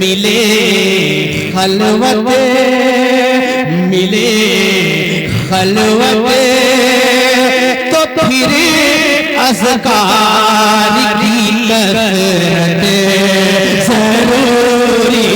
मिले खलवत, मिले खलवत तो फिर अज़कार की कसरत ज़रूरी।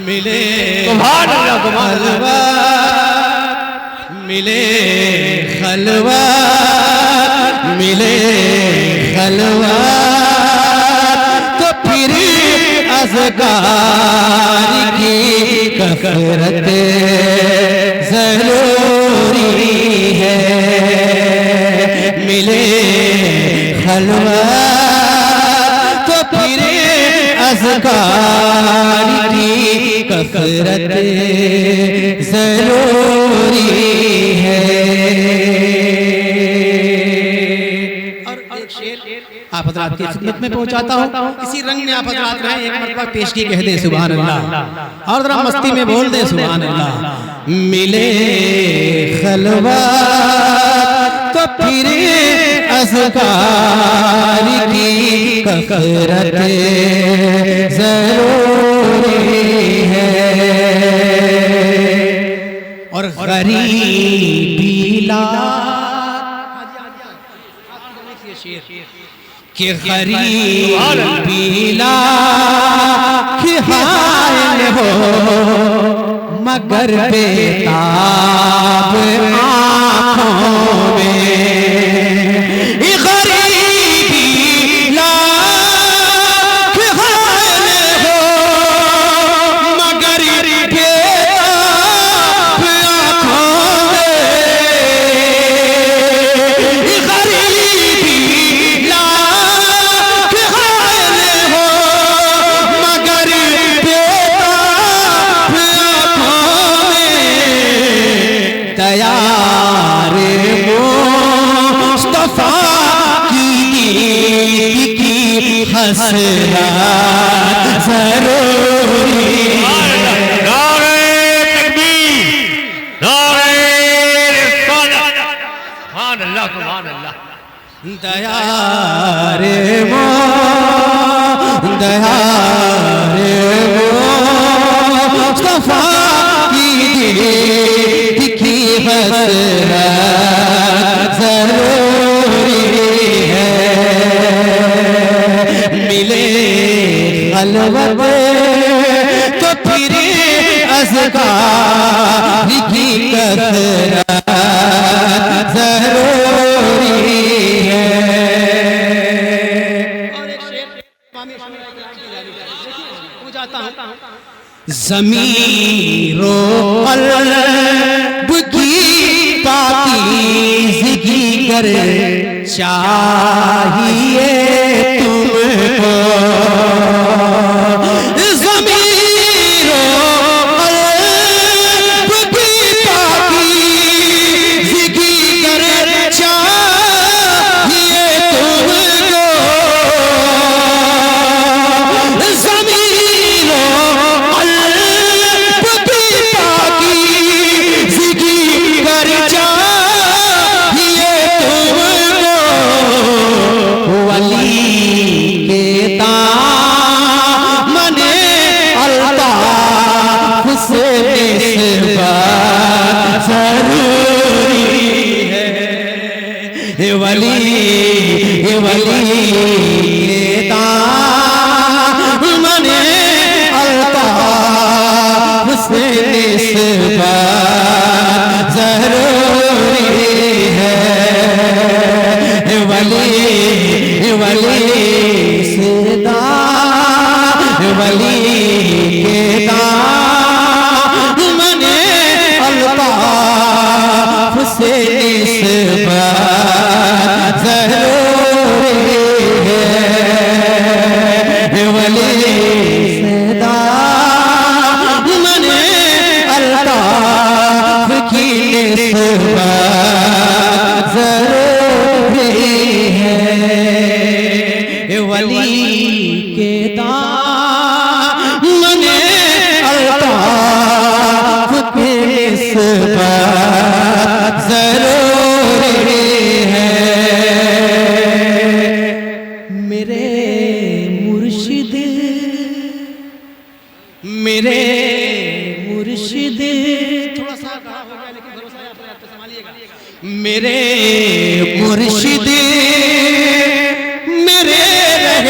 मिले खलवत, मिले खलवत, मिले खलवत तो फिर अज़कार की कसरत ज़रूरी है। मिले खलवत तो फिर अज़कार की कसरत ज़रूरी है। आप हज़रात की खिदमत में पहुंचाता हूँ, इसी रंग में आप हज़रात रहें, एक मरतबा पेशगी कह दे सुभान अल्लाह, और जरा मस्ती में बोल दे सुभान अल्लाह। मिले खलवत तो फिर अज़कार की कसरत ज़रूरी है। और गरीबी ला कि गरीबी लाख हाल हो मगर बेताब आँखों में। गरीबी लाख हाल हो मगर बेताब आँखों में। तैयार मुस्तफा की हसरत ज़रूरी है। नारे तकबीर, नारे रिसालत, सुभान अल्लाह, सुभान अल्लाह। तैयार मुस्तफा की हसरत ज़रूरी है। मिले खलवत तो फिर अज़कार की कसरत ज़रूरी है। ज़मीरो क़ल्ब की पाकीज़गी कर चाहिए तुमको। ज़मीरो क़ल्ब की पाकीज़गी कर चाहिए तुमको। ज़मीरो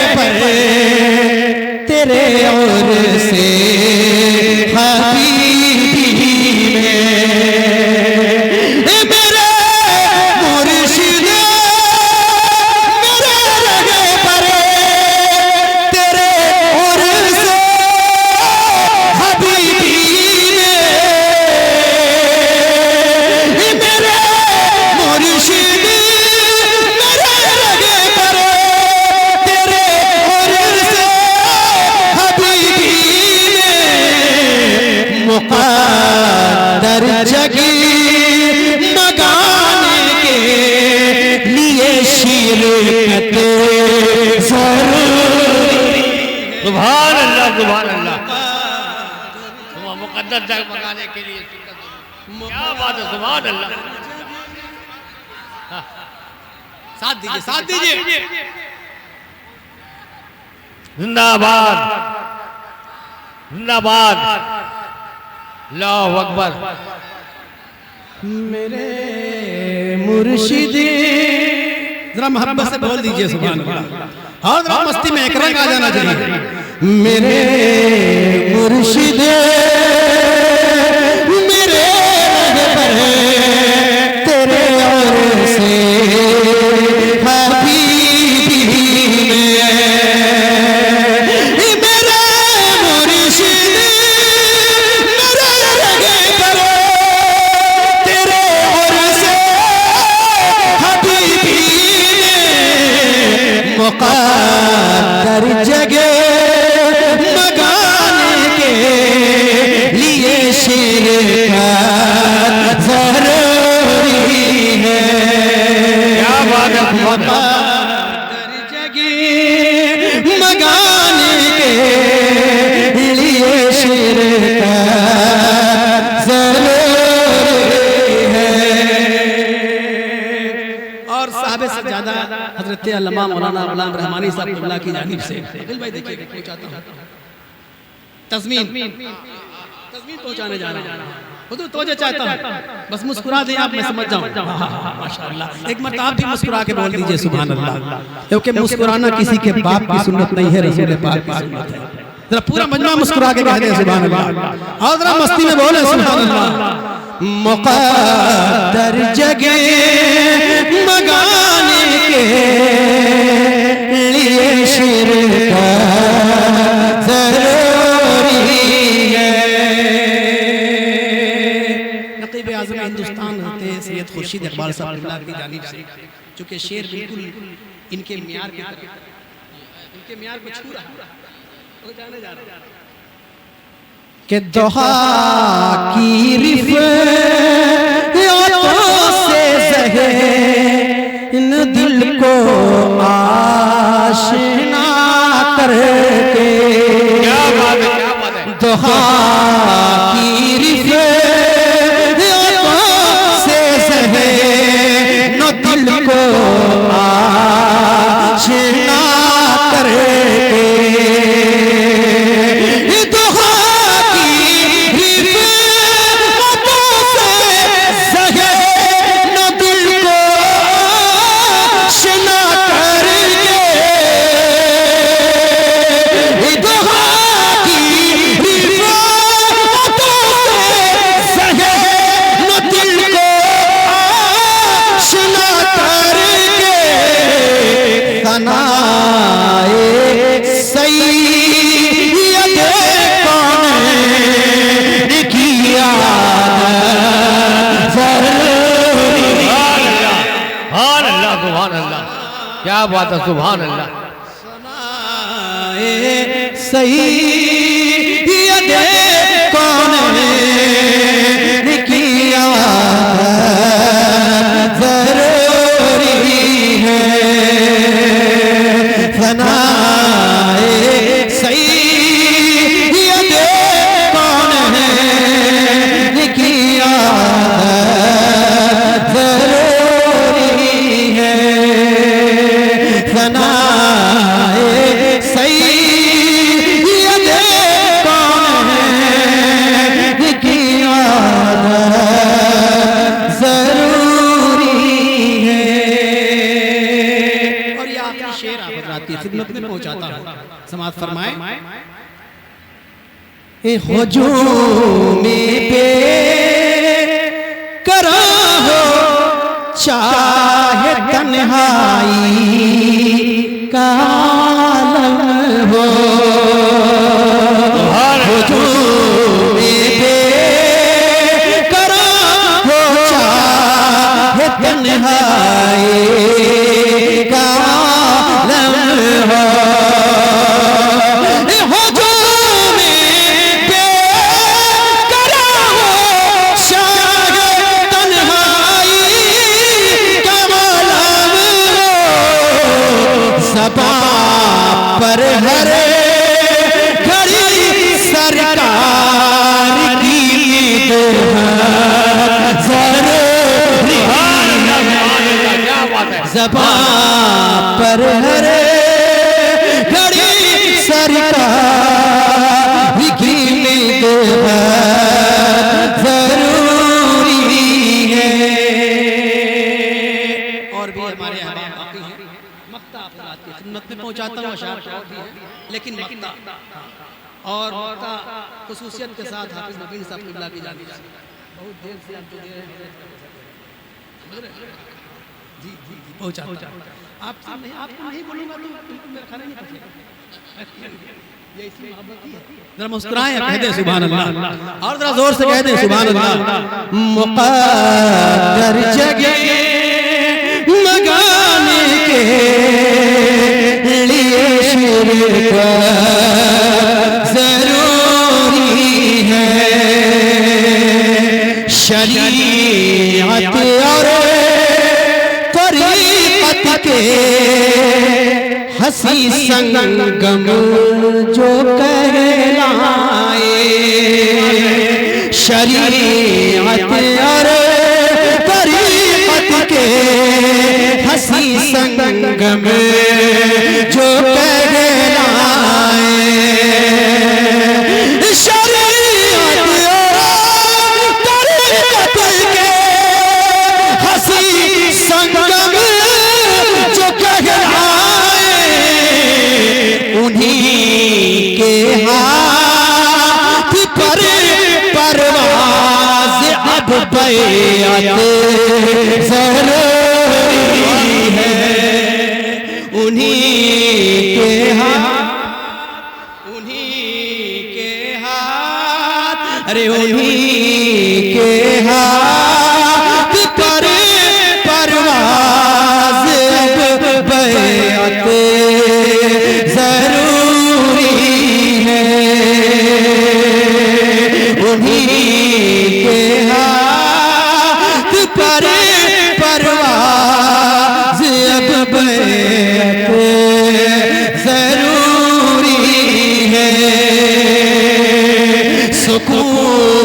रहे पर तेरे और से हबीबी में मेरे मुर्शिद मेरे रहे पर तेरे और से हबीबी में मेरे मुर्शिद मेरे रहे पर तेरे और से हबीबी में मुक़द्दर जगी मगाने के लिए शिरकत ज़रूरी। सुभान अल्लाह सुभान अल्लाह। मुक़द्दर जग मगाने के लिए क्या बात है, सुभान अल्लाह। साथ दीजिए, साथ दीजिए। जिंदाबाद जिंदाबाद, अल्लाहु अकबर। मेरे मुर्शिद जरा मोहब्बत से बोल दीजिए सुभान अल्लाह। और जरा मस्ती में एक रंग आ जाना चाहिए। मेरे मुर्शिद मेरे रहबर तेरे और से हबीबी में मेरे मुर्शिद मेरे रहबर तेरे और से हबीबी में मुक़द्दर जगे मगाने के लिए शिरकत ज़रूरी है। क्या बात है, मुक़द्दर जगे मगाने के लिए शिरकत ज़रूरी है। और साहब से ज्यादा हजरत अल्लामा मौलाना गुलाम रहमानी साहब की जानिब से दिल भाई देखिए पहुंचाता हूं तज़मीन पहुंचाने जा रहा हूं। हुजूर तवज्जो चाहता हूं, बस मुस्कुरा दें आप, मैं समझ जाऊं। माशाअल्लाह, एक मर्तबा आप भी मुस्कुरा के बोल दीजिए सुभान अल्लाह, क्योंकि मुस्कुराना किसी के बाप की सुन्नत नहीं है, रसूल पाक की सुन्नत है। जरा पूरा मजमा मुस्कुरा के कह दे सुभान अल्लाह, और जरा मस्ती में बोले सुभान अल्लाह। मुक़द्दर जगे मगाने के लिए शिरकत ज़रूरी है। नक़ीब आज़म हिंदुस्तान होते सैयद खुर्शीद इकबाल साहब की जानिब से, चूँकि शेर बिल्कुल इनके म्यार की तरह, इनके म्यार को छू रहा वो जाने जा रहा कि दोहा की रिफ़अतों से ज़हे इन दिल को आशना करके। क्या बात है, क्या बात है। दोहा की रिफ़अतों से ज़हे इन दिल को आशना करके। क्या बात है, सुभान अल्लाह। सैयद कौन ने किया ज़रूरी है। फनाए सैयद कौन ने किया ज़रूरी है। फनाए सैयद खिदमत में पहुंचाता हूं। समाअत फरमाए। हुजूम पे करा हो चाहे तन्हाई का आलम हो, हुजूम पे करा हो चाहे तन्हाई का आलम हो, हुजूम पे करा हो चाहे तन्हाई का आलम हो, ज़बां पर हर घड़ी सरकार की ज़रूरी ज़बां पर हर घड़ी सरकार की ज़रूरी है। और भी हमारे यहाँ बाकी हैं। मक्ता अफराद की खिदमत में पहुँचाता हूँ, अशार और भी है, लेकिन मक्ता और मक्ता खुसूसियत के साथ हाफिज मुबीन साहब क़िबला की जानिब से बहुत देर से आप जो दे रहे हैं जी जी जी पहुँचाता हूँ। आपको नहीं बोलूँगा तो मेरा खाना नहीं पचेगा, ये इसी मोहब्बत ही है। जरा मुस्कुराएं, कह दें सुभान अल्लाह, और जरा जोर से कह दें सुभान अल्लाह। मुक़द्दर जगह लगाने के लिए शिरक ज़रूरी है, शरीयत और तरीक़त के हसी संगम जो कहलाए, शरीयत और तरीक़त के हसी संगम जो कहलाए, शरीयत और तरीक़त के हसी संगम जो कहलाए, उन्हीं के हाथ पर परवाज़ अब बैअत ज़रूरी है, उन्हीं के हाथ, उन्हीं के हाथ, अरे उन्हीं के हाथ पर परवाज़ अब बैअत ज़रूरी है, उन्हीं के हाथ पर परवाज़ अब बैअत ज़रूरी है, सुकून